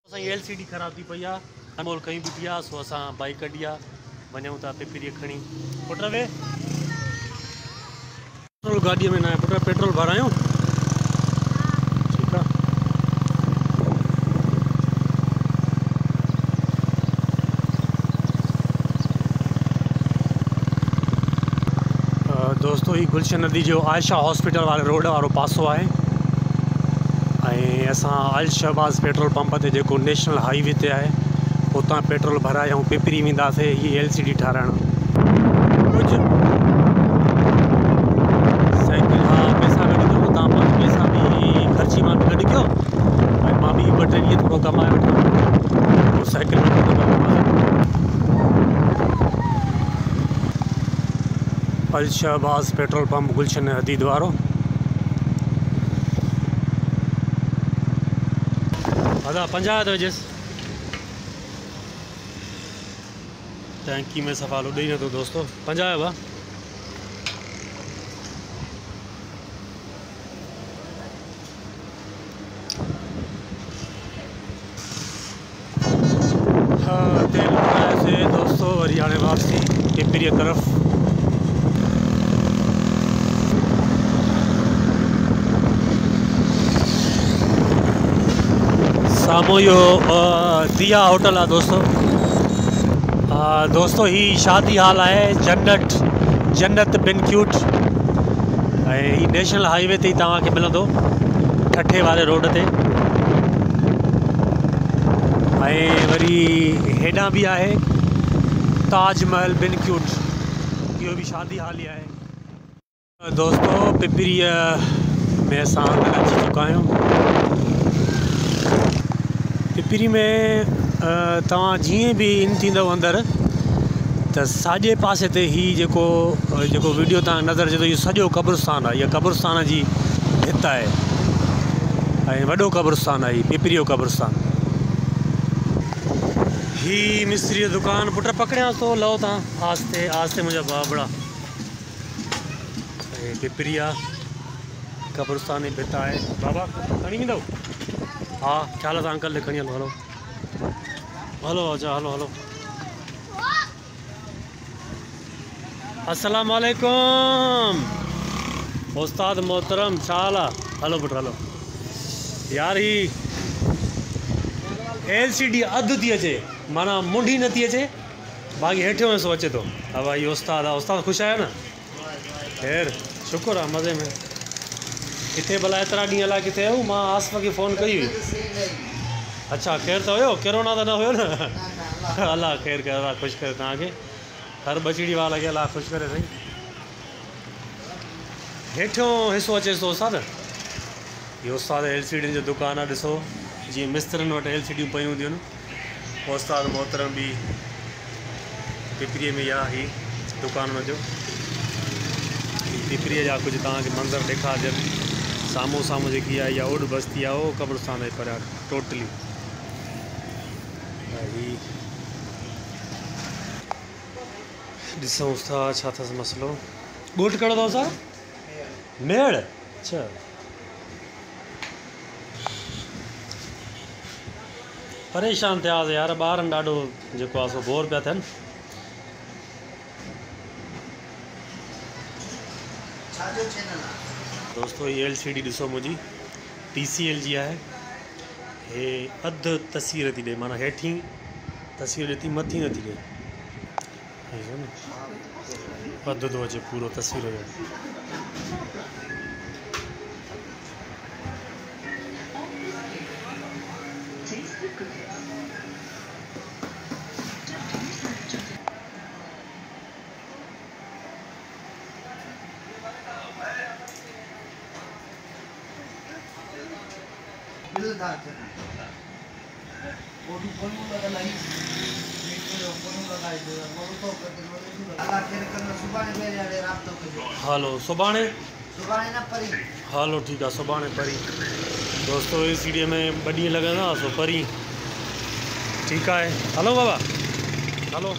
LCD ख़राब थी पई आहे, अनमोल कहीं बीठी आहे, सो असां बाइक कढी आहे, वञूं था पिपरीअ खणी। पुट वे पेट्रोल गाॾीअ में न आहे पुट, पेट्रोल भरायूं? ठीकु आहे। दोस्तों ही गुलशन नदी जो आयशा हॉस्पिटल वाले रोड वारो पासो आहे ऐं असां अल शहबाज़ पेट्रोल पंप ते जेको नेशनल हाईवे ते आहे उतां पेट्रोल भराए ऐं पिपरी वेंदासीं ही LCD ठाराइण। कुझु साइकिल हा पैसा गॾु कयो, तव्हां पंज पैसा बि ख़र्ची मां बि गॾु कयो ऐं मां बि ॿ टे ॾींहं थोरो कमाए वठां, साइकिल में अल शहबाज़ पेट्रोल पंप गुलशन हदीद वारो। अदा 50 तो विझेसि, टैंकी में सफ़ालो ॾेई नथो दोस्तो। 50 बा हाँ तेल से दोस्तों वरी हाणे वापसी पिपरीअ तरफ़। सामो यो दिया होटल है दोस्तों। दोस्तों ही शादी हाल है जन्नत बिनक्यूट ही नेशनल हाईवे ते तव्हांखे मिलंदो ठठे वाले रोड ते वरी हेॾां भी है ताजमहल बिनक्यूट, यो भी शादी हाल ही है दोस्तों। पिपरीअ में असां अची चुका आहियूं। पिपरी में तव्हां जीअं भी इन थींदव अंदर त साॼे पासे ते ही जेको वीडियो तव्हां नज़र अचे थो, इहो सॼो क़ब्रिस्तान आहे। इहा क़ब्रिस्तान जी भित आहे ऐं वॾो क़ब्रिस्तान आहे पिपरी जो क़ब्रिस्तान। ही मिस्त्री जो दुकान पुट पकड़ियांसि थो, लहो तव्हां आस्ते आस्ते मुंहिंजा बाबड़ा। पिपरी आहे क़ब्रिस्तान जी भित आहे। बाबा खणी वेंदव? हाँ ख्याल सां अंकल ने खणी हलो हलो हलो अच्छा हलो हलो। अस्सलाम वालेकुम उस्ताद मोहतरम, छा हाल आहे? हलो पुट हलो। यार ही LCD अधु थी अचे, माना मुंडी नथी अचे, बाक़ी हेठियों हिसो अचे थो। हा भाई उस्ताद आहे, उस्ताद ख़ुशि आहे न? ख़ैर शुक्र आहे, मज़े में। किथे भला एतिरा ॾींहं लाइ किथे आहियो? मां आसिफ खे फ़ोन कई हुई। अच्छा ख़ैर त हुयो, कोरोना त न हुयो न? अलाह ख़ैर करे, अलाह ख़ुशि करे तव्हांखे, हर बचड़ी वारा खे अलाह ख़ुशि करे साईं। हेठियों हिसो अचे थो उस्ताद, इहो उस्ताद LCD जो दुकानु आहे। ॾिसो जीअं मिस्त्रनि वटि LCD पयूं हूंदियूं आहिनि, उस्ताद मोहतरम बि पिपरीअ में आहे ही दुकान जो। पिपरीअ जा कुझु तव्हांखे मंज़र ॾेखारजनि। साम्हूं साम्हूं जेकी आहे इहा ओड बस्ती आहे, उहो क़ब्रिस्तान जे परियां टोटली। ॾिसूं था छा अथसि मसइलो। ॻोठ कहिड़ो अथव सर? मेड़। अच्छा परेशान थियासीं यार, ॿारनि ॾाढो जेको आहे सो बोर पिया थियनि। दोस्तों ये LCD ॾिसो मुंहिंजी TCL जी आहे। हे अधु तस्वीर थी ॾे, माना हेठीं तस्वीर ॾिठी, मथी नथी ॾे। अधु थो अचे पूरो तस्वीर जो। हलो सुभाणे हलो ठीक है, सुभाणे परी दोस्तों LCD में 2 ॾींहं लॻंदा, सो परी ठीक है। हलो बाबा हलो।